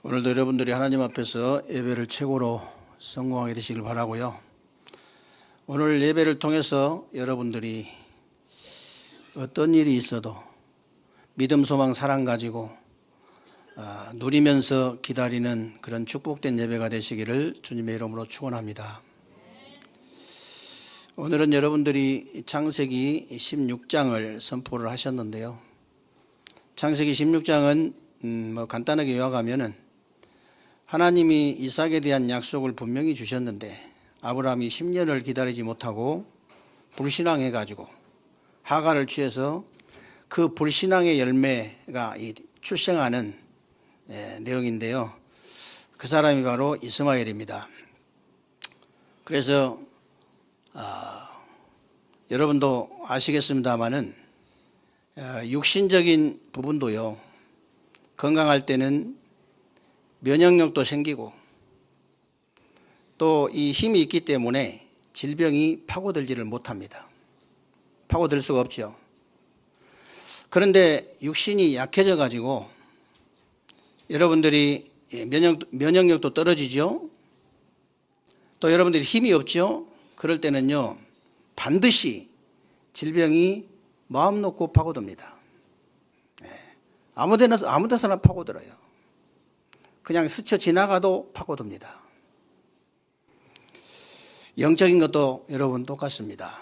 오늘도 여러분들이 하나님 앞에서 예배를 최고로 성공하게 되시길 바라고요. 오늘 예배를 통해서 여러분들이 어떤 일이 있어도 믿음, 소망, 사랑 가지고 누리면서 기다리는 그런 축복된 예배가 되시기를 주님의 이름으로 축원합니다. 오늘은 여러분들이 창세기 16장을 선포를 하셨는데요. 창세기 16장은 간단하게 요약하면은 하나님이 이삭에 대한 약속을 분명히 주셨는데 아브라함이 10년을 기다리지 못하고 불신앙해가지고 하갈을 취해서 그 불신앙의 열매가 출생하는 내용인데요. 그 사람이 바로 이스마엘입니다. 그래서 여러분도 아시겠습니다마는 육신적인 부분도요, 건강할 때는 면역력도 생기고 또 이 힘이 있기 때문에 질병이 파고들지를 못합니다. 파고들 수가 없죠. 그런데 육신이 약해져 가지고 여러분들이 면역력도 떨어지죠. 또 여러분들이 힘이 없죠. 그럴 때는요, 반드시 질병이 마음 놓고 파고듭니다. 아무 데서나 파고들어요. 그냥 스쳐 지나가도 파고듭니다. 영적인 것도 여러분 똑같습니다.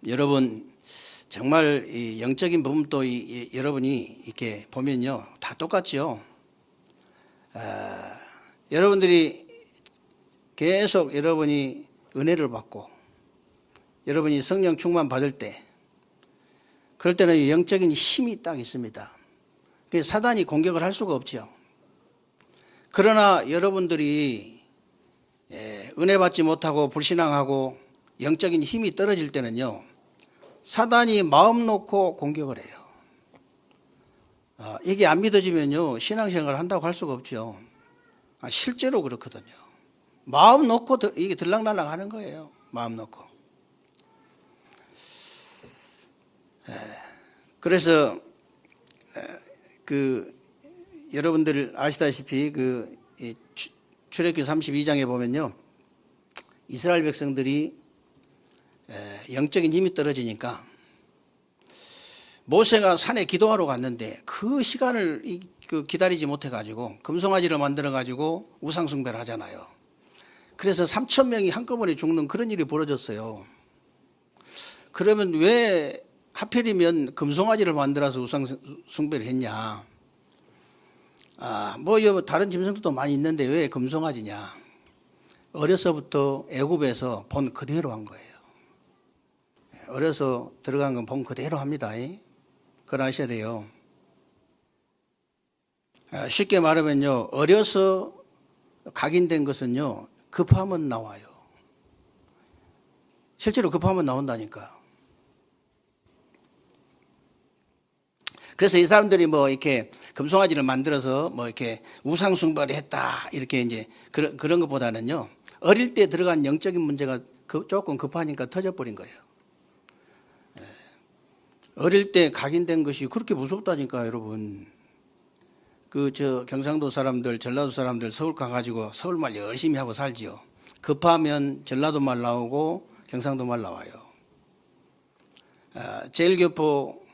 여러분 정말 이 영적인 부분도 여러분이 이렇게 보면요, 다 똑같죠. 여러분들이 계속 여러분이 은혜를 받고 여러분이 성령 충만 받을 때, 그럴 때는 영적인 힘이 딱 있습니다. 그래서 사단이 공격을 할 수가 없죠. 그러나 여러분들이 은혜 받지 못하고 불신앙하고 영적인 힘이 떨어질 때는요, 사단이 마음 놓고 공격을 해요. 이게 안 믿어지면요, 신앙생활을 한다고 할 수가 없죠. 실제로 그렇거든요. 마음 놓고 이게 들락날락 하는 거예요. 마음 놓고. 그래서 여러분들 아시다시피 출애굽기 32장에 보면요, 이스라엘 백성들이 영적인 힘이 떨어지니까 모세가 산에 기도하러 갔는데 그 시간을 기다리지 못해가지고 금송아지를 만들어가지고 우상숭배를 하잖아요. 그래서 3,000명이 한꺼번에 죽는 그런 일이 벌어졌어요. 그러면 왜 하필이면 금송아지를 만들어서 우상숭배를 했냐? 다른 짐승들도 많이 있는데 왜 금송아지냐? 어려서부터 애굽에서 본 그대로 한 거예요. 어려서 들어간 건 본 그대로 합니다. 그걸 아셔야 돼요. 쉽게 말하면요, 어려서 각인된 것은요, 급하면 나와요. 실제로 급하면 나온다니까. 그래서 이 사람들이 이렇게 금송아지를 만들어서 이렇게 우상숭배를 했다, 이렇게 이제 그런 것보다는요, 어릴 때 들어간 영적인 문제가 조금 급하니까 터져버린 거예요. 어릴 때 각인된 것이 그렇게 무섭다니까, 여러분. 경상도 사람들, 전라도 사람들 서울 가가지고 서울말 열심히 하고 살지요. 급하면 전라도 말 나오고 경상도 말 나와요. 제일교포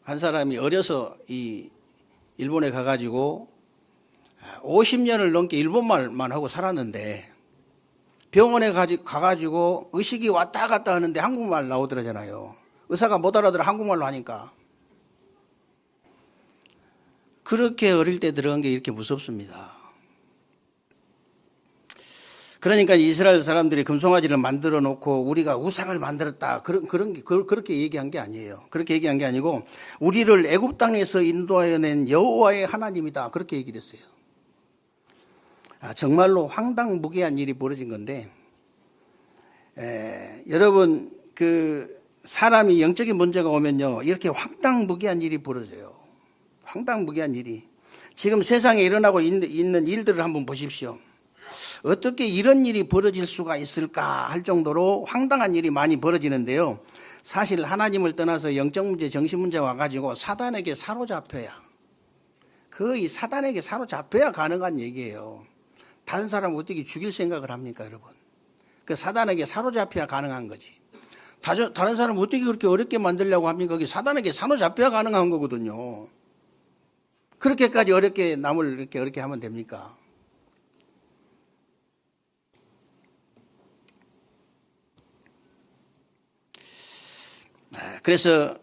한 사람이 어려서 이 일본에 가가지고 50년을 넘게 일본말만 하고 살았는데 병원에 가가지고 의식이 왔다 갔다 하는데 한국말 나오더라잖아요. 의사가 못 알아들어 한국말로 하니까. 그렇게 어릴 때 들어간 게 이렇게 무섭습니다. 그러니까 이스라엘 사람들이 금송아지를 만들어 놓고 우리가 우상을 만들었다, 그렇게 얘기한 게 아니에요. 그렇게 얘기한 게 아니고 우리를 애굽 땅에서 인도하여 낸 여호와의 하나님이다, 그렇게 얘기를 했어요. 정말로 황당무계한 일이 벌어진 건데, 여러분 사람이 영적인 문제가 오면요, 이렇게 황당무계한 일이 벌어져요. 황당무계한 일이. 지금 세상에 일어나고 있는 일들을 한번 보십시오. 어떻게 이런 일이 벌어질 수가 있을까 할 정도로 황당한 일이 많이 벌어지는데요, 사실 하나님을 떠나서 영적 문제, 정신 문제 와가지고 사단에게 사로잡혀야 거의 사단에게 사로잡혀야 가능한 얘기예요. 다른 사람 어떻게 죽일 생각을 합니까, 여러분? 그 사단에게 사로잡혀야 가능한 거지. 다른 사람 어떻게 그렇게 어렵게 만들려고 합니까? 그게 사단에게 사로잡혀야 가능한 거거든요. 그렇게까지 어렵게 남을 이렇게 어렵게 하면 됩니까? 그래서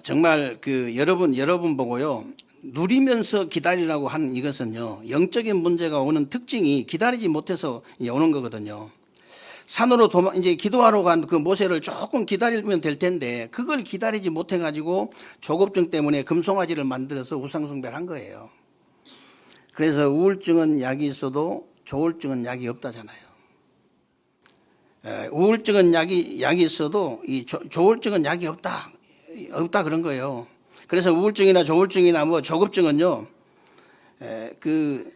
정말 그 여러분 보고요, 누리면서 기다리라고 한 이것은요, 영적인 문제가 오는 특징이 기다리지 못해서 오는 거거든요. 산으로 이제 기도하러 간 그 모세를 조금 기다리면 될 텐데 그걸 기다리지 못해 가지고 조급증 때문에 금송아지를 만들어서 우상숭배를 한 거예요. 그래서 우울증은 약이 있어도 조울증은 약이 없다잖아요. 우울증은 약이 있어도 이 조울증은 약이 없다 그런 거예요. 그래서 우울증이나 조울증이나 뭐 조급증은요, 그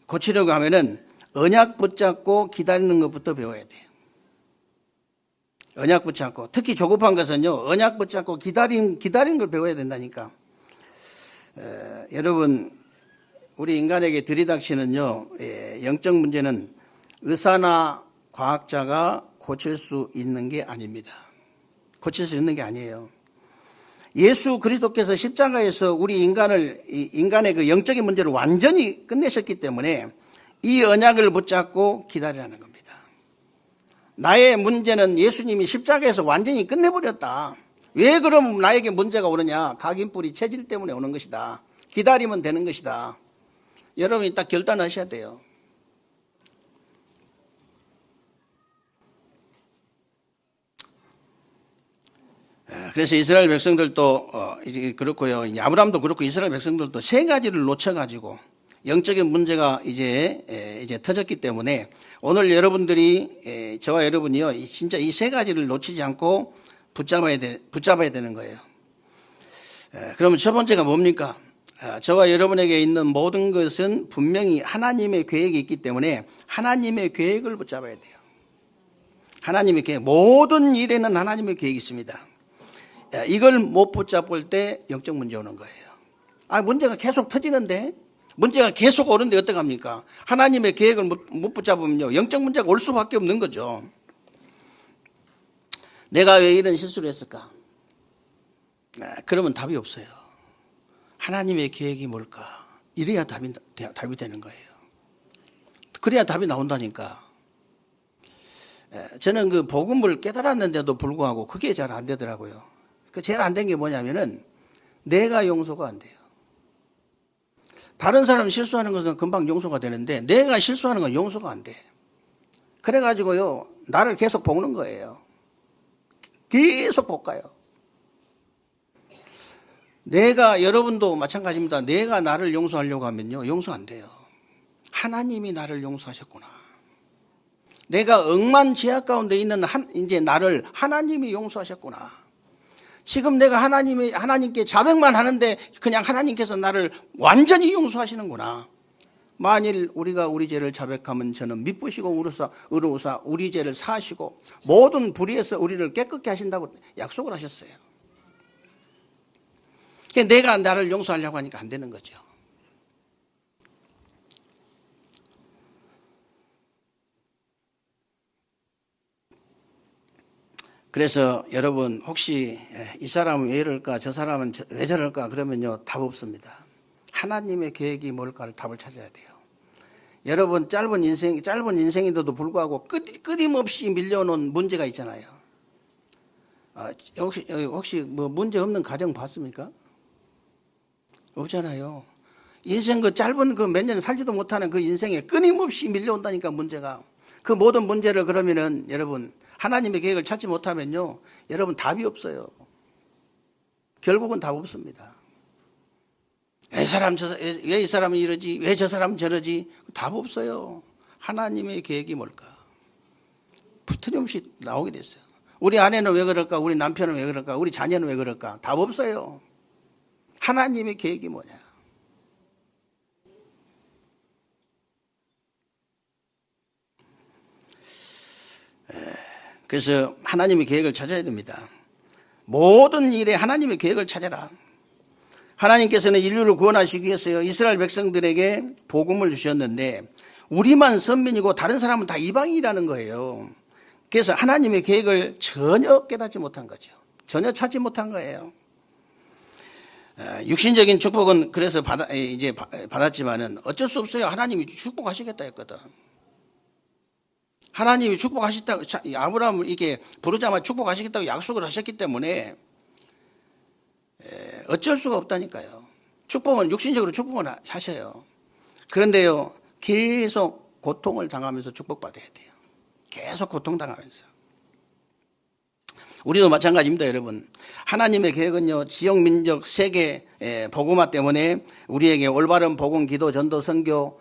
고치려고 하면은 언약 붙잡고 기다리는 것부터 배워야 돼요. 언약 붙잡고, 특히 조급한 것은요, 언약 붙잡고 기다리는 걸 배워야 된다니까. 여러분, 우리 인간에게 들이닥치는요, 영적 문제는 의사나 과학자가 고칠 수 있는 게 아닙니다. 고칠 수 있는 게 아니에요. 예수 그리스도께서 십자가에서 우리 인간의 그 영적인 문제를 완전히 끝내셨기 때문에 이 언약을 붙잡고 기다리라는 겁니다. 나의 문제는 예수님이 십자가에서 완전히 끝내버렸다. 왜 그럼 나에게 문제가 오느냐? 각인뿌리 체질 때문에 오는 것이다. 기다리면 되는 것이다. 여러분이 딱 결단하셔야 돼요. 그래서 이스라엘 백성들도 이제 그렇고요. 아브라함도 그렇고 이스라엘 백성들도 세 가지를 놓쳐가지고 영적인 문제가 이제 터졌기 때문에 오늘 여러분들이 저와 여러분이요, 진짜 이 세 가지를 놓치지 않고 붙잡아야 되는 거예요. 그러면 첫 번째가 뭡니까? 저와 여러분에게 있는 모든 것은 분명히 하나님의 계획이 있기 때문에 하나님의 계획을 붙잡아야 돼요. 하나님의 계획, 모든 일에는 하나님의 계획이 있습니다. 이걸 못 붙잡을 때 영적 문제 오는 거예요. 문제가 계속 터지는데, 문제가 계속 오는데 어떡합니까? 하나님의 계획을 못 붙잡으면요, 영적 문제가 올 수밖에 없는 거죠. 내가 왜 이런 실수를 했을까? 그러면 답이 없어요. 하나님의 계획이 뭘까? 이래야 답이 되는 거예요. 그래야 답이 나온다니까. 저는 그 복음을 깨달았는데도 불구하고 그게 잘 안 되더라고요. 그 제일 안 된 게 뭐냐면은 내가 용서가 안 돼요. 다른 사람 실수하는 것은 금방 용서가 되는데 내가 실수하는 건 용서가 안 돼. 그래가지고요, 나를 계속 볶는 거예요. 계속 볶아요. 여러분도 마찬가지입니다. 내가 나를 용서하려고 하면요, 용서 안 돼요. 하나님이 나를 용서하셨구나. 내가 억만 죄악 가운데 있는 이제 나를 하나님이 용서하셨구나. 지금 내가 하나님께 자백만 하는데 그냥 하나님께서 나를 완전히 용서하시는구나. 만일 우리가 우리 죄를 자백하면 저는 미쁘시고 의로우사 우리 죄를 사하시고 모든 불의에서 우리를 깨끗게 하신다고 약속을 하셨어요. 그러니까 내가 나를 용서하려고 하니까 안 되는 거죠. 그래서 여러분, 혹시 이 사람은 왜 이럴까, 저 사람은 왜 저럴까 그러면요, 답 없습니다. 하나님의 계획이 뭘까를 답을 찾아야 돼요. 여러분, 짧은 인생인데도 불구하고 끊임없이 밀려오는 문제가 있잖아요. 혹시 뭐 문제 없는 가정 봤습니까? 없잖아요. 인생 그 짧은 그 몇 년 살지도 못하는 그 인생에 끊임없이 밀려온다니까, 문제가. 그 모든 문제를 그러면은 여러분, 하나님의 계획을 찾지 못하면요, 여러분 답이 없어요. 결국은 답 없습니다. 왜 이 사람은 이러지? 왜 저 사람은 저러지? 답 없어요. 하나님의 계획이 뭘까? 틀림없이 나오게 됐어요. 우리 아내는 왜 그럴까? 우리 남편은 왜 그럴까? 우리 자녀는 왜 그럴까? 답 없어요. 하나님의 계획이 뭐냐? 그래서 하나님의 계획을 찾아야 됩니다. 모든 일에 하나님의 계획을 찾아라. 하나님께서는 인류를 구원하시기 위해서 이스라엘 백성들에게 복음을 주셨는데 우리만 선민이고 다른 사람은 다 이방인이라는 거예요. 그래서 하나님의 계획을 전혀 깨닫지 못한 거죠. 전혀 찾지 못한 거예요. 육신적인 축복은 그래서 받았지만은 어쩔 수 없어요. 하나님이 축복하시겠다 했거든. 하나님이 축복하셨다고, 아브라함을 이게 부르자마자 축복하시겠다고 약속을 하셨기 때문에 어쩔 수가 없다니까요. 축복은 육신적으로 축복을 하셔요. 그런데요, 계속 고통을 당하면서 축복받아야 돼요. 계속 고통당하면서. 우리도 마찬가지입니다, 여러분. 하나님의 계획은요, 지역, 민족, 세계 복음화 때문에 우리에게 올바른 복음, 기도, 전도, 선교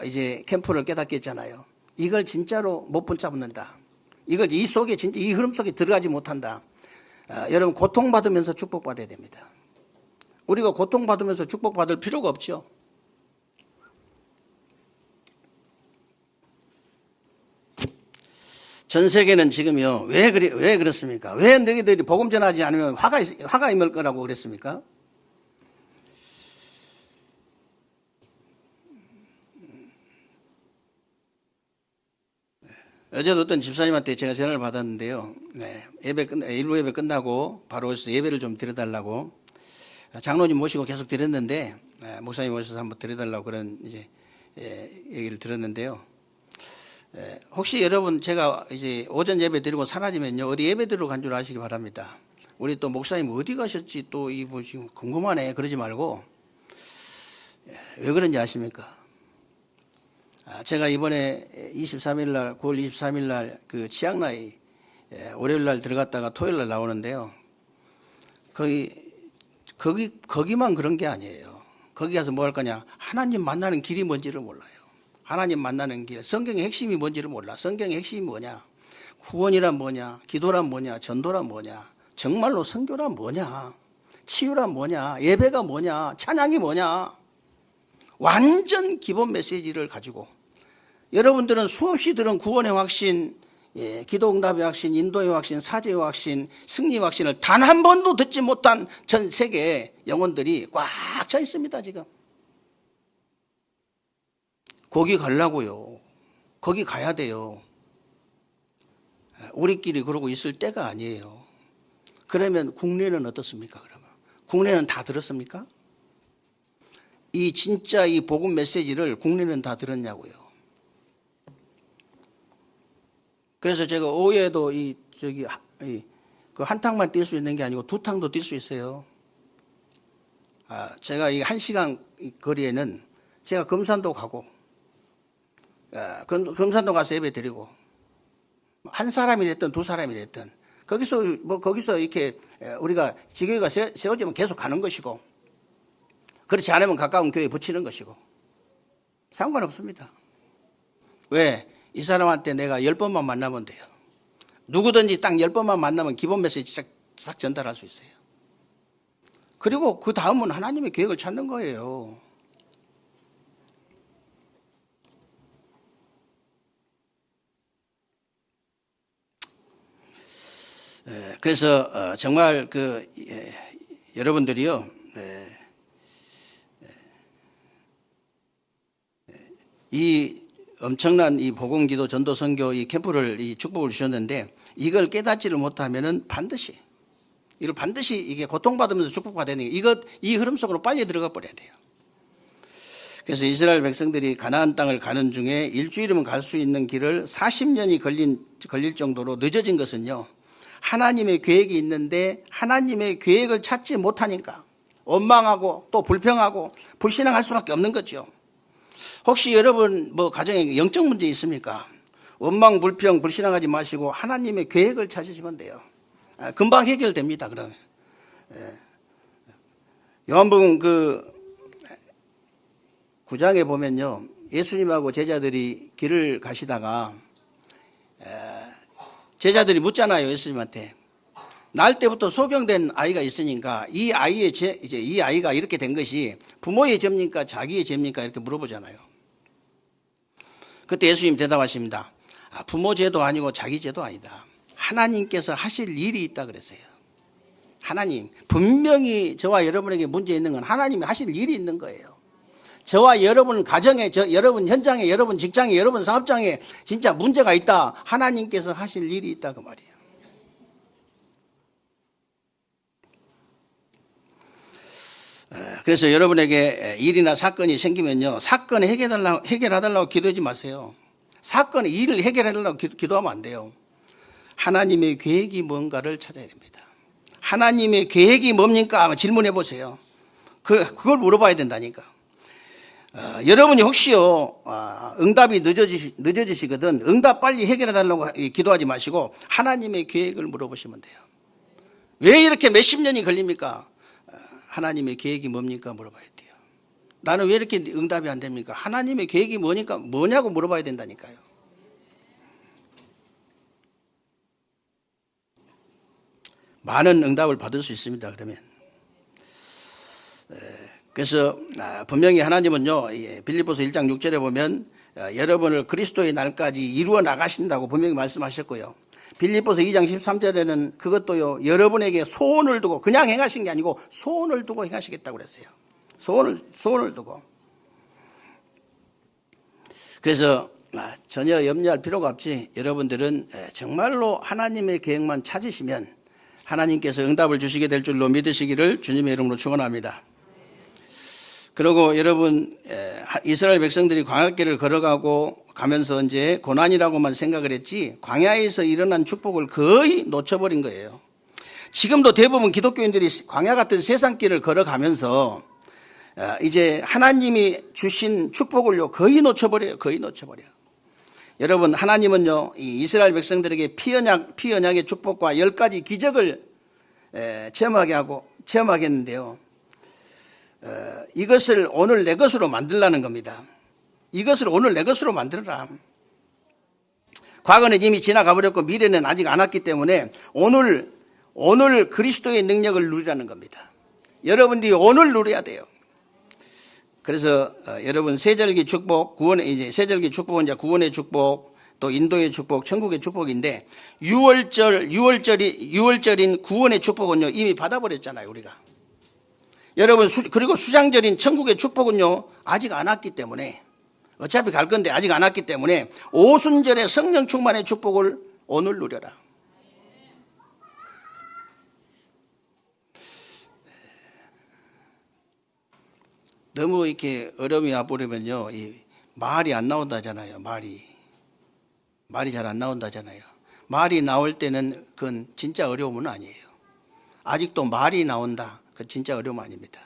이제 캠프를 깨닫게 했잖아요. 이걸 진짜로 못 붙잡는다. 이걸 이 속에 진짜 이 흐름 속에 들어가지 못한다. 여러분 고통받으면서 축복받아야 됩니다. 우리가 고통받으면서 축복받을 필요가 없죠. 전 세계는 지금요, 왜 그렇습니까? 왜 너희들이 복음 전하지 않으면 화가 임할 거라고 그랬습니까? 어제도 어떤 집사님한테 제가 전화를 받았는데요. 네, 일부 예배 끝나고 바로 오셔서 예배를 좀 드려달라고 장로님 모시고 계속 드렸는데 목사님 오셔서 한번 드려달라고 그런 이제 얘기를 들었는데요. 혹시 여러분 제가 이제 오전 예배 드리고 사라지면요 어디 예배 드리러 간 줄 아시기 바랍니다. 우리 또 목사님 어디 가셨지 또 이거 지금 궁금하네 그러지 말고 왜 그런지 아십니까? 제가 이번에 23일 날 9월 23일 날 그 치앙라이 월요일 날 들어갔다가 토요일 날 나오는데요. 거기만 그런 게 아니에요. 거기 가서 뭐 할 거냐? 하나님 만나는 길이 뭔지를 몰라요. 하나님 만나는 길, 성경의 핵심이 뭔지를 몰라. 성경의 핵심이 뭐냐? 구원이란 뭐냐? 기도란 뭐냐? 전도란 뭐냐? 정말로 선교란 뭐냐? 치유란 뭐냐? 예배가 뭐냐? 찬양이 뭐냐? 완전 기본 메시지를 가지고 여러분들은 수없이 들은 구원의 확신, 기도응답의 확신, 인도의 확신, 사제의 확신, 승리의 확신을 단 한 번도 듣지 못한 전 세계의 영혼들이 꽉 차 있습니다, 지금. 거기 가려고요. 거기 가야 돼요. 우리끼리 그러고 있을 때가 아니에요. 그러면 국내는 어떻습니까, 그러면? 국내는 다 들었습니까? 이 진짜 이 복음 메시지를 국내는 다 들었냐고요. 그래서 제가 오후에도 그 한 탕만 뛸 수 있는 게 아니고 두 탕도 뛸 수 있어요. 제가 이 1시간 거리에는 제가 금산도 가고, 금산도 가서 예배 드리고, 한 사람이 됐든 두 사람이 됐든, 거기서 이렇게 우리가 지교회가 세워지면 계속 가는 것이고, 그렇지 않으면 가까운 교회에 붙이는 것이고, 상관없습니다. 왜? 이 사람한테 내가 10번만 만나면 돼요. 누구든지 딱 10번만 만나면 기본 메시지 싹 전달할 수 있어요. 그리고 그 다음은 하나님의 계획을 찾는 거예요. 그래서 정말 여러분들이요, 이 엄청난 이 복음기도 전도 선교 이 캠프를 이 축복을 주셨는데 이걸 깨닫지를 못하면은 이걸 반드시 이게 고통받으면서 축복받아야 돼요. 이 흐름 속으로 빨리 들어가 버려야 돼요. 그래서 이스라엘 백성들이 가나안 땅을 가는 중에 일주일이면 갈 수 있는 길을 40년이 걸릴 정도로 늦어진 것은요. 하나님의 계획이 있는데 하나님의 계획을 찾지 못하니까 원망하고 또 불평하고 불신앙할 수밖에 없는 거죠. 혹시 여러분 가정에 영적 문제 있습니까? 원망, 불평, 불신앙하지 마시고 하나님의 계획을 찾으시면 돼요. 금방 해결됩니다. 그러면 요한복음 9장에 보면요, 예수님하고 제자들이 길을 가시다가 제자들이 묻잖아요, 예수님한테. 날 때부터 소경된 아이가 있으니까 이 아이가 이렇게 된 것이 부모의 죄입니까? 자기의 죄입니까? 이렇게 물어보잖아요. 그때 예수님 대답하십니다. 부모 죄도 아니고 자기 죄도 아니다. 하나님께서 하실 일이 있다 그랬어요. 하나님, 분명히 저와 여러분에게 문제 있는 건 하나님이 하실 일이 있는 거예요. 저와 여러분 가정에, 여러분 현장에, 여러분 직장에, 여러분 사업장에 진짜 문제가 있다. 하나님께서 하실 일이 있다 그 말이에요. 그래서 여러분에게 일이나 사건이 생기면요, 사건 해결해달라고 기도하지 마세요. 사건의 일을 해결해달라고 기도하면 안 돼요. 하나님의 계획이 뭔가를 찾아야 됩니다. 하나님의 계획이 뭡니까? 질문해 보세요. 그걸 물어봐야 된다니까. 여러분이 혹시요, 응답이 늦어지시거든 응답 빨리 해결해달라고 기도하지 마시고 하나님의 계획을 물어보시면 돼요. 왜 이렇게 몇십 년이 걸립니까? 하나님의 계획이 뭡니까? 물어봐야 돼요. 나는 왜 이렇게 응답이 안 됩니까? 하나님의 계획이 뭐냐고 물어봐야 된다니까요. 많은 응답을 받을 수 있습니다. 그러면. 그래서 분명히 하나님은요, 빌립보서 1장 6절에 보면 여러분을 그리스도의 날까지 이루어 나가신다고 분명히 말씀하셨고요. 빌립보서 2장 13절에는 그것도요, 여러분에게 소원을 두고 그냥 행하신 게 아니고 소원을 두고 행하시겠다고 그랬어요. 소원을 두고. 그래서 전혀 염려할 필요가 없지. 여러분들은 정말로 하나님의 계획만 찾으시면 하나님께서 응답을 주시게 될 줄로 믿으시기를 주님의 이름으로 축원합니다. 그리고 여러분, 이스라엘 백성들이 광야길을 걸어가고 가면서 이제 고난이라고만 생각을 했지 광야에서 일어난 축복을 거의 놓쳐버린 거예요. 지금도 대부분 기독교인들이 광야 같은 세상길을 걸어가면서 이제 하나님이 주신 축복을요 거의 놓쳐버려요. 여러분, 하나님은요 이 이스라엘 백성들에게 피언약의 축복과 10가지 기적을 체험하게 했는데요. 이것을 오늘 내 것으로 만들라는 겁니다. 이것을 오늘 내 것으로 만들어라. 과거는 이미 지나가 버렸고 미래는 아직 안 왔기 때문에 오늘 그리스도의 능력을 누리라는 겁니다. 여러분들이 오늘 누려야 돼요. 그래서 여러분 세절기 축복, 세절기 축복은 이제 구원의 축복, 또 인도의 축복, 천국의 축복인데 6월절인 구원의 축복은요 이미 받아버렸잖아요, 우리가. 여러분, 그리고 수장절인 천국의 축복은요 아직 안 왔기 때문에, 어차피 갈 건데 아직 안 왔기 때문에 오순절의 성령 충만의 축복을 오늘 누려라. 너무 이렇게 어려움이 와버리면요 말이 안 나온다잖아요. 말이 잘 안 나온다잖아요. 말이 나올 때는 그건 진짜 어려움은 아니에요. 아직도 말이 나온다, 그건 진짜 어려움 아닙니다.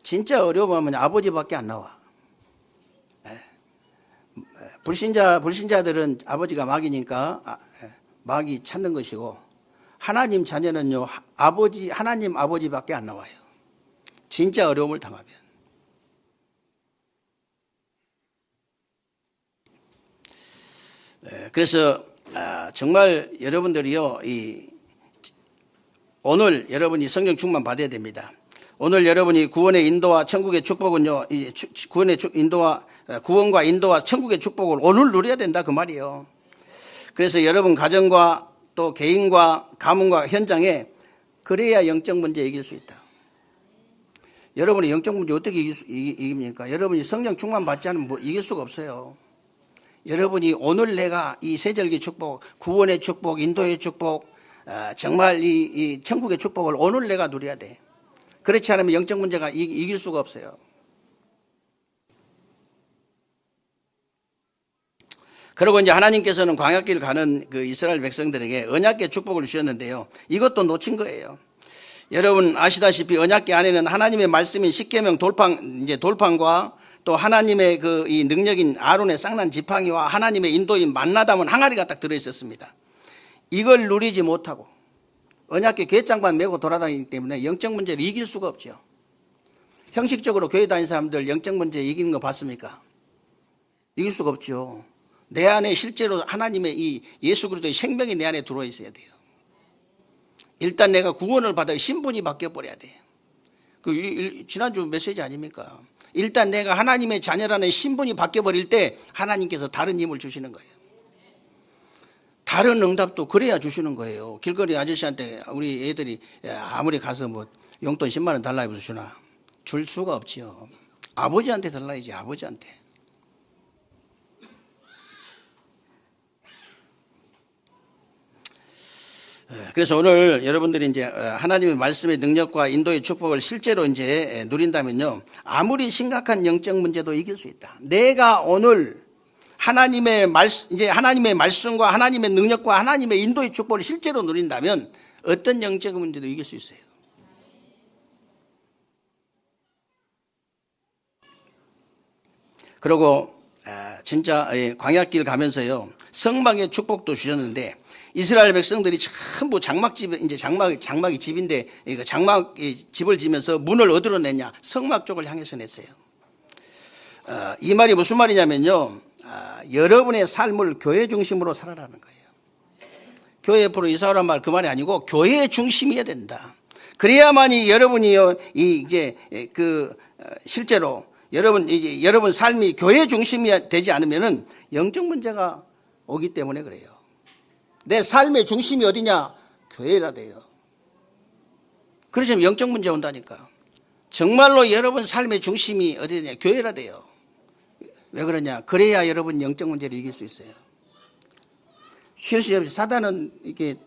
진짜 어려움하면 아버지밖에 안 나와. 불신자들은 아버지가 마귀니까 마귀 찾는 것이고, 하나님 자녀는요 하나님 아버지밖에 안 나와요. 진짜 어려움을 당하면. 그래서 정말 여러분들이요 오늘 여러분이 성령 충만 받아야 됩니다. 오늘 여러분이 구원의 인도와 천국의 축복은요, 구원과 인도와 천국의 축복을 오늘 누려야 된다 그 말이에요. 그래서 여러분 가정과 또 개인과 가문과 현장에 그래야 영적 문제 이길 수 있다. 여러분이 영적 문제 어떻게 이깁니까? 여러분이 성령 충만 받지 않으면 이길 수가 없어요. 여러분이 오늘 내가 이 세절기 축복, 구원의 축복, 인도의 축복, 정말 이 천국의 축복을 오늘 내가 누려야 돼. 그렇지 않으면 영적 문제가 이길 수가 없어요. 그리고 이제 하나님께서는 광야길 가는 그 이스라엘 백성들에게 언약궤 축복을 주셨는데요. 이것도 놓친 거예요. 여러분 아시다시피 언약궤 안에는 하나님의 말씀인 십계명 돌판과 또 하나님의 이 능력인 아론의 쌍난 지팡이와 하나님의 인도인 만나 담은 항아리가 딱 들어 있었습니다. 이걸 누리지 못하고 언약궤 궤장만 메고 돌아다니기 때문에 영적 문제를 이길 수가 없죠. 형식적으로 교회 다니는 사람들 영적 문제 이기는 거 봤습니까? 이길 수가 없죠. 내 안에 실제로 하나님의 이 예수 그리스도의 생명이 내 안에 들어와 있어야 돼요. 일단 내가 구원을 받아 신분이 바뀌어버려야 돼. 지난주 메시지 아닙니까? 일단 내가 하나님의 자녀라는 신분이 바뀌어버릴 때 하나님께서 다른 힘을 주시는 거예요. 다른 응답도 그래야 주시는 거예요. 길거리 아저씨한테 우리 애들이 아무리 가서 뭐 용돈 10만 원 달라 해서 주나? 줄 수가 없지요. 아버지한테 달라야지, 아버지한테. 그래서 오늘 여러분들이 이제 하나님의 말씀의 능력과 인도의 축복을 실제로 이제 누린다면요, 아무리 심각한 영적 문제도 이길 수 있다. 내가 오늘 하나님의 말씀과 하나님의 능력과 하나님의 인도의 축복을 실제로 누린다면 어떤 영적 문제도 이길 수 있어요. 그리고 진짜 광야길 가면서요, 성막의 축복도 주셨는데 이스라엘 백성들이 전부 장막집, 이제 장막이 집인데 장막 집을 지면서 문을 어디로 냈냐? 성막 쪽을 향해서 냈어요. 이 말이 무슨 말이냐면요, 여러분의 삶을 교회 중심으로 살아라는 거예요. 교회 옆으로 이사오란 말 그 말이 아니고 교회 중심이어야 된다. 그래야만이 여러분이요, 실제로 여러분 삶이 교회 중심이 되지 않으면은 영적 문제가 오기 때문에 그래요. 내 삶의 중심이 어디냐? 교회라 돼요. 그러시면 영적 문제 온다니까. 정말로 여러분 삶의 중심이 어디냐? 교회라 돼요. 왜 그러냐? 그래야 여러분 영적 문제를 이길 수 있어요. 쉴 수 없이 사단은 이렇게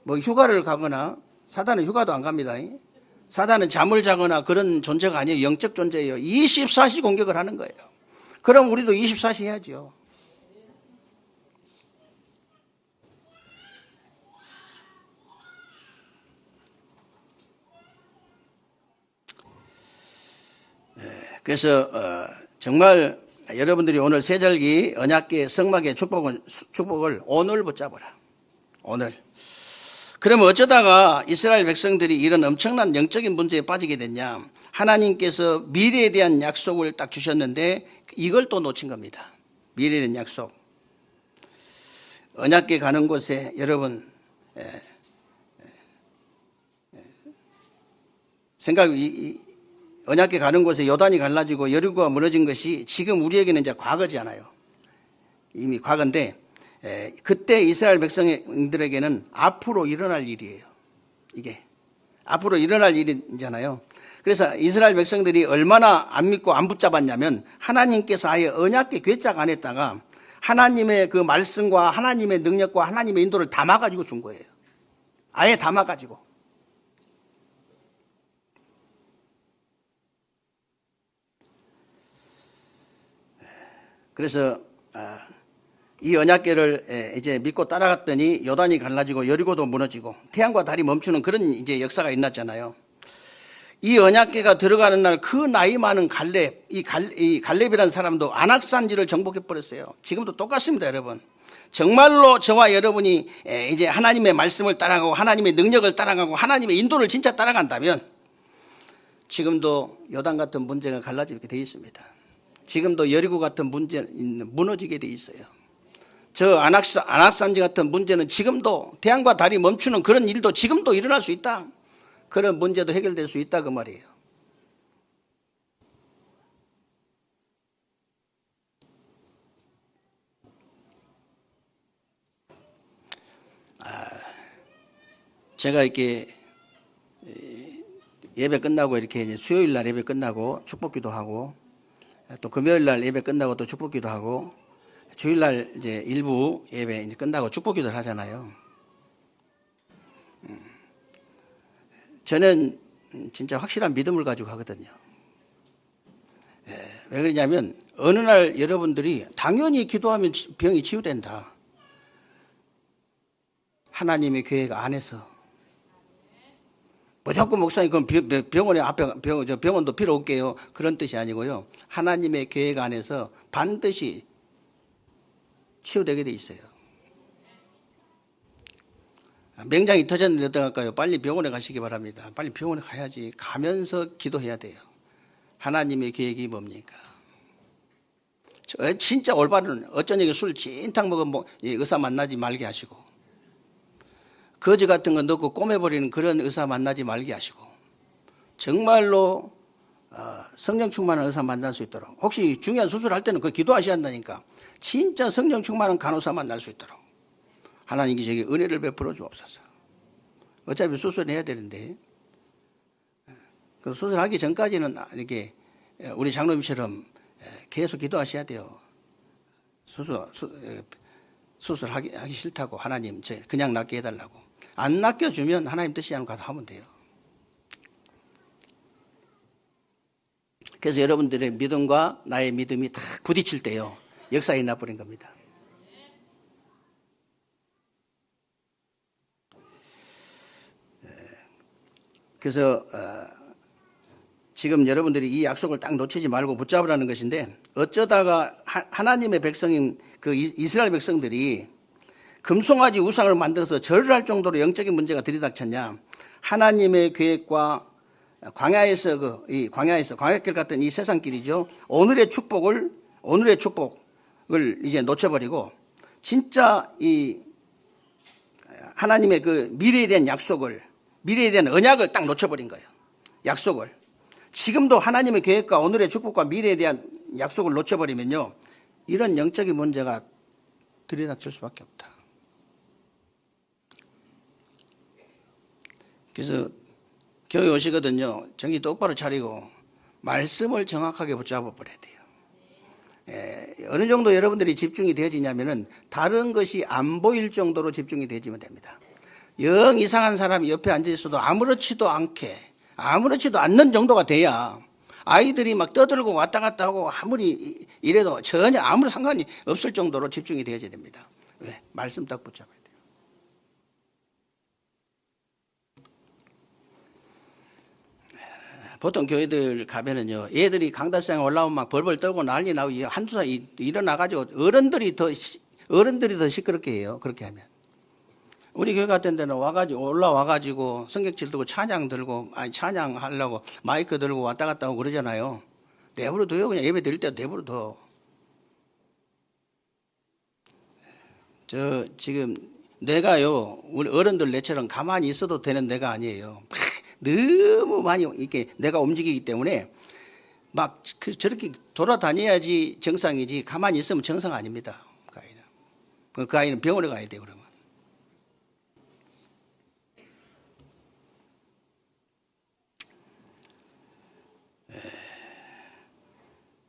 뭐 휴가를 가거나, 사단은 휴가도 안 갑니다. 사단은 잠을 자거나 그런 존재가 아니에요. 영적 존재예요. 24시 공격을 하는 거예요. 그럼 우리도 24시 해야죠. 그래서 정말 여러분들이 오늘 세절기 언약궤 성막의 축복을 오늘 붙잡아라. 오늘. 그러면 어쩌다가 이스라엘 백성들이 이런 엄청난 영적인 문제에 빠지게 됐냐? 하나님께서 미래에 대한 약속을 딱 주셨는데 이걸 또 놓친 겁니다. 미래에 대한 약속. 언약궤 가는 곳에 여러분 언약궤 가는 곳에 요단이 갈라지고 여리고가 무너진 것이 지금 우리에게는 이제 과거잖아요. 이미 과거인데 그때 이스라엘 백성들에게는 앞으로 일어날 일이에요. 이게 앞으로 일어날 일이잖아요. 그래서 이스라엘 백성들이 얼마나 안 믿고 안 붙잡았냐면 하나님께서 아예 언약궤 궤짝 안에다가 하나님의 그 말씀과 하나님의 능력과 하나님의 인도를 담아가지고 준 거예요. 아예 담아가지고. 그래서 이 언약궤를 이제 믿고 따라갔더니 요단이 갈라지고 여리고도 무너지고 태양과 달이 멈추는 그런 이제 역사가 일어났잖아요. 이 언약궤가 들어가는 날 그 나이 많은 갈렙, 이 갈렙이라는 사람도 안악산지를 정복해 버렸어요. 지금도 똑같습니다, 여러분. 정말로 저와 여러분이 이제 하나님의 말씀을 따라가고 하나님의 능력을 따라가고 하나님의 인도를 진짜 따라간다면 지금도 요단 같은 문제가 갈라지게 되어 있습니다. 지금도 여리고 같은 문제는 무너지게 돼 있어요. 저 안악산지 같은 문제는 지금도 태양과 달이 멈추는 그런 일도 지금도 일어날 수 있다. 그런 문제도 해결될 수 있다 그 말이에요. 제가 이렇게 예배 끝나고 이렇게 이제 수요일 날 예배 끝나고 축복기도 하고 또 금요일 날 예배 끝나고 또 축복기도 하고 주일 날 이제 일부 예배 이제 끝나고 축복기도를 하잖아요. 저는 진짜 확실한 믿음을 가지고 하거든요. 왜 그러냐면 어느 날 여러분들이 당연히 기도하면 병이 치유된다. 하나님의 계획 안에서. 뭐 자꾸 목사님 그럼 병원도 필요 없게요. 그런 뜻이 아니고요. 하나님의 계획 안에서 반드시 치유되게 돼 있어요. 맹장이 터졌는데 어떡할까요? 빨리 병원에 가시기 바랍니다. 빨리 병원에 가야지. 가면서 기도해야 돼요. 하나님의 계획이 뭡니까? 진짜 올바른 어쩌니까 술 진탕 먹으면 의사 만나지 말게 하시고 거지 같은 거 넣고 꼬매버리는 그런 의사 만나지 말게 하시고 정말로 성령 충만한 의사 만날 수 있도록 혹시 중요한 수술할 때는 그 기도하셔야 한다니까 진짜 성령 충만한 간호사 만날 수 있도록 하나님께 저에게 은혜를 베풀어 주옵소서. 어차피 수술해야 되는데 그 수술하기 전까지는 이렇게 우리 장로님처럼 계속 기도하셔야 돼요. 수술하기 싫다고 하나님 그냥 낫게 해달라고. 안 낫겨주면 하나님 뜻이 아니고 가서 하면 돼요. 그래서 여러분들의 믿음과 나의 믿음이 다 부딪힐 때요, 역사가 일어나버린 겁니다. 그래서 지금 여러분들이 이 약속을 딱 놓치지 말고 붙잡으라는 것인데, 어쩌다가 하나님의 백성인 그 이스라엘 백성들이 금송아지 우상을 만들어서 절을 할 정도로 영적인 문제가 들이닥쳤냐. 하나님의 계획과 광야에서 광야길 같은 이 세상길이죠. 오늘의 축복을 이제 놓쳐버리고 진짜 이 하나님의 그 미래에 대한 약속을, 미래에 대한 언약을 딱 놓쳐버린 거예요. 약속을. 지금도 하나님의 계획과 오늘의 축복과 미래에 대한 약속을 놓쳐버리면요, 이런 영적인 문제가 들이닥칠 수밖에 없다. 그래서 교회 오시거든요, 정신 똑바로 차리고 말씀을 정확하게 붙잡아 버려야 돼요. 어느 정도 여러분들이 집중이 되어지냐면은 다른 것이 안 보일 정도로 집중이 되어지면 됩니다. 영 이상한 사람이 옆에 앉아 있어도 아무렇지도 않는 정도가 돼야 아이들이 막 떠들고 왔다 갔다 하고 아무리 이래도 전혀 아무 상관이 없을 정도로 집중이 되어져야 됩니다. 왜? 말씀 딱 붙잡아야 돼요. 보통 교회들 가면은요, 애들이 강다상에 올라오면 막 벌벌 떨고 난리 나고 한두 살 일어나가지고 어른들이 더 시끄럽게 해요. 그렇게 하면. 우리 교회 같은 데는 올라와가지고 성경책 들고 찬양하려고 마이크 들고 왔다 갔다 하고 그러잖아요. 내버려둬요. 그냥 예배 드릴 때도 내버려둬. 지금 내가요, 우리 어른들 내처럼 가만히 있어도 되는 내가 아니에요. 너무 많이 이렇게 내가 움직이기 때문에 막 저렇게 돌아다녀야지 정상이지, 가만히 있으면 정상 아닙니다. 그 아이는 병원에 가야 돼요, 그러면.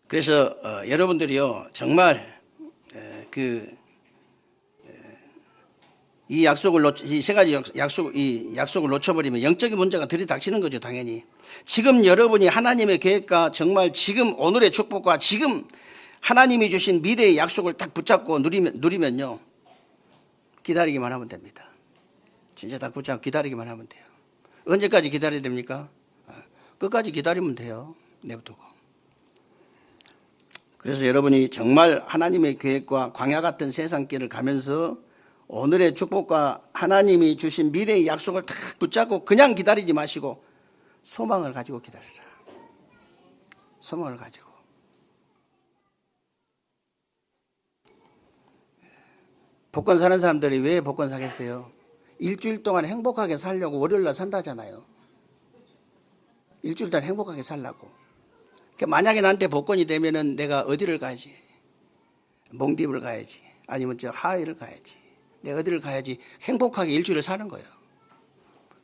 그래서 여러분들이요, 정말 이 세 가지 약속을 놓쳐버리면 영적인 문제가 들이닥치는 거죠, 당연히. 지금 여러분이 하나님의 계획과 정말 지금 오늘의 축복과 지금 하나님이 주신 미래의 약속을 딱 붙잡고 누리면요, 기다리기만 하면 됩니다. 진짜 딱 붙잡고 기다리기만 하면 돼요. 언제까지 기다려야 됩니까? 끝까지 기다리면 돼요. 내버두고. 그래서 여러분이 정말 하나님의 계획과 광야 같은 세상길을 가면서 오늘의 축복과 하나님이 주신 미래의 약속을 딱 붙잡고 그냥 기다리지 마시고 소망을 가지고 기다리라. 소망을 가지고. 복권 사는 사람들이 왜 복권 사겠어요? 일주일 동안 행복하게 살려고 월요일날 산다잖아요. 일주일 동안 행복하게 살라고. 만약에 나한테 복권이 되면은 내가 어디를 가야지? 몽디브를 가야지. 아니면 하와이를 가야지. 내가 어디를 가야지? 행복하게 일주일을 사는 거예요.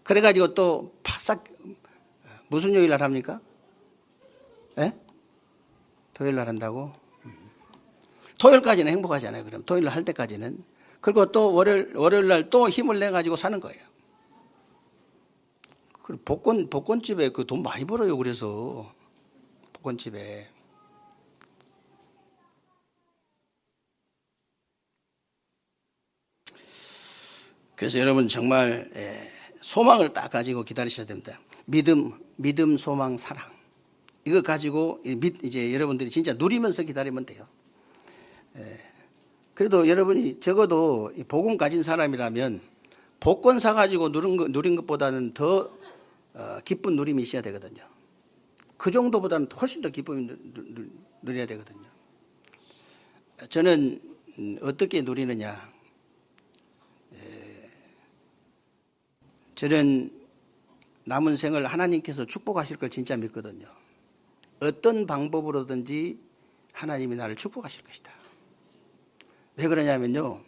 그래가지고 또 바싹, 무슨 요일 날 합니까? 예? 토요일 날 한다고? 토요일까지는 행복하잖아요. 그럼 토요일 날 할 때까지는. 그리고 또 월요일 날 또 힘을 내가지고 사는 거예요. 그리고 복권집에 그 돈 많이 벌어요. 그래서 복권집에. 그래서 여러분 정말 소망을 딱 가지고 기다리셔야 됩니다. 믿음, 소망, 사랑. 이거 가지고 이제 여러분들이 진짜 누리면서 기다리면 돼요. 그래도 여러분이 적어도 복음 가진 사람이라면 복권 사가지고 누린 것보다는 더 기쁜 누림이 있어야 되거든요. 그 정도보다는 훨씬 더 기쁨이 누려야 되거든요. 저는 어떻게 누리느냐. 저는 남은 생을 하나님께서 축복하실 걸 진짜 믿거든요. 어떤 방법으로든지 하나님이 나를 축복하실 것이다. 왜 그러냐면요,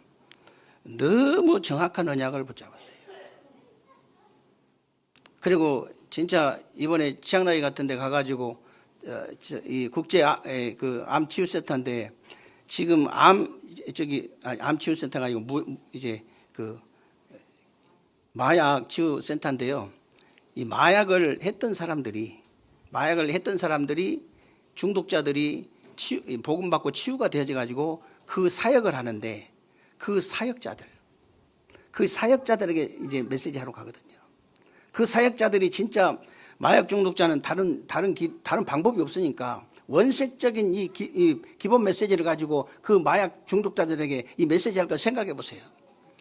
너무 정확한 언약을 붙잡았어요. 그리고 진짜 이번에 치앙라이 같은 데 가가지고 이 국제 암 치유 센터인데 지금 암 치유 센터가 아니고 이제 그 마약 치유 센터인데요. 이 마약을 했던 사람들이 중독자들이 복음 받고 치유가 되어져 가지고 그 사역을 하는데 그 사역자들에게 이제 메시지 하러 가거든요. 그 사역자들이 진짜 마약 중독자는 다른 방법이 없으니까 원색적인 이 기본 메시지를 가지고 그 마약 중독자들에게 이 메시지 할 걸 생각해 보세요.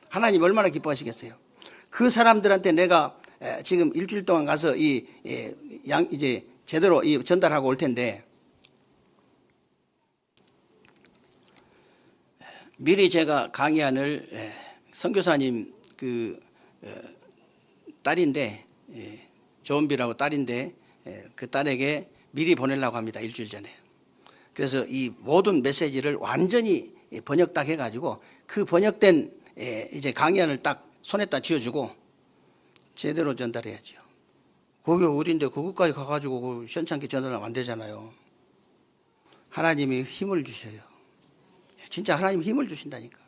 하나님 얼마나 기뻐하시겠어요. 그 사람들한테 내가 지금 일주일 동안 가서 이제 제대로 전달하고 올 텐데 미리 제가 강의안을 선교사님 딸인데 조은비라고 딸인데 그 딸에게 미리 보내려고 합니다. 일주일 전에. 그래서 이 모든 메시지를 완전히 번역 딱 해가지고 그 번역된 이제 강의안을 딱 손에다 쥐어주고 제대로 전달해야죠. 거기 어딘데 그것까지 가가지고 현찮게 전달하면 안 되잖아요. 하나님이 힘을 주셔요. 진짜 하나님이 힘을 주신다니까.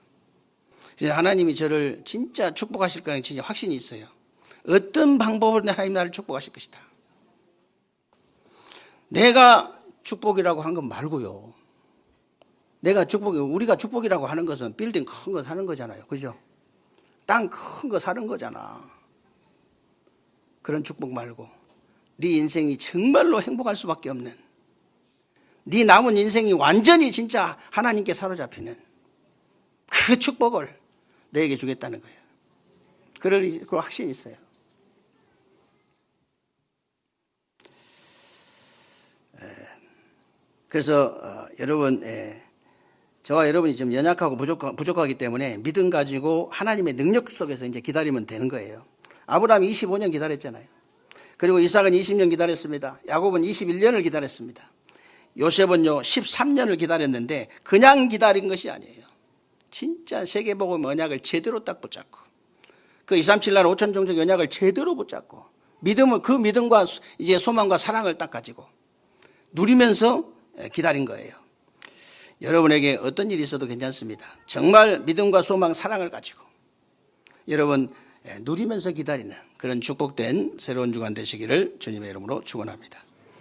하나님이 저를 진짜 축복하실 거라는 진짜 확신이 있어요. 어떤 방법으로 하나님 나를 축복하실 것이다. 내가 축복이라고 한 건 말고요. 우리가 축복이라고 하는 것은 빌딩 큰 거 사는 거잖아요. 그죠? 땅 큰 거 사는 거잖아. 그런 축복 말고 네 인생이 정말로 행복할 수밖에 없는 네 남은 인생이 완전히 진짜 하나님께 사로잡히는 그 축복을 너에게 주겠다는 거예요. 그럴 확신이 있어요. 그래서 여러분, 저와 여러분이 좀 연약하고 부족하기 때문에 믿음 가지고 하나님의 능력 속에서 이제 기다리면 되는 거예요. 아브라함이 25년 기다렸잖아요. 그리고 이삭은 20년 기다렸습니다. 야곱은 21년을 기다렸습니다. 요셉은요 13년을 기다렸는데 그냥 기다린 것이 아니에요. 진짜 세계복음 언약을 제대로 딱 붙잡고 그 237 나라 5천 종족 언약을 제대로 붙잡고 그 믿음과 이제 소망과 사랑을 딱 가지고 누리면서 기다린 거예요. 여러분에게 어떤 일이 있어도 괜찮습니다. 정말 믿음과 소망, 사랑을 가지고 여러분 누리면서 기다리는 그런 축복된 새로운 주간 되시기를 주님의 이름으로 축원합니다.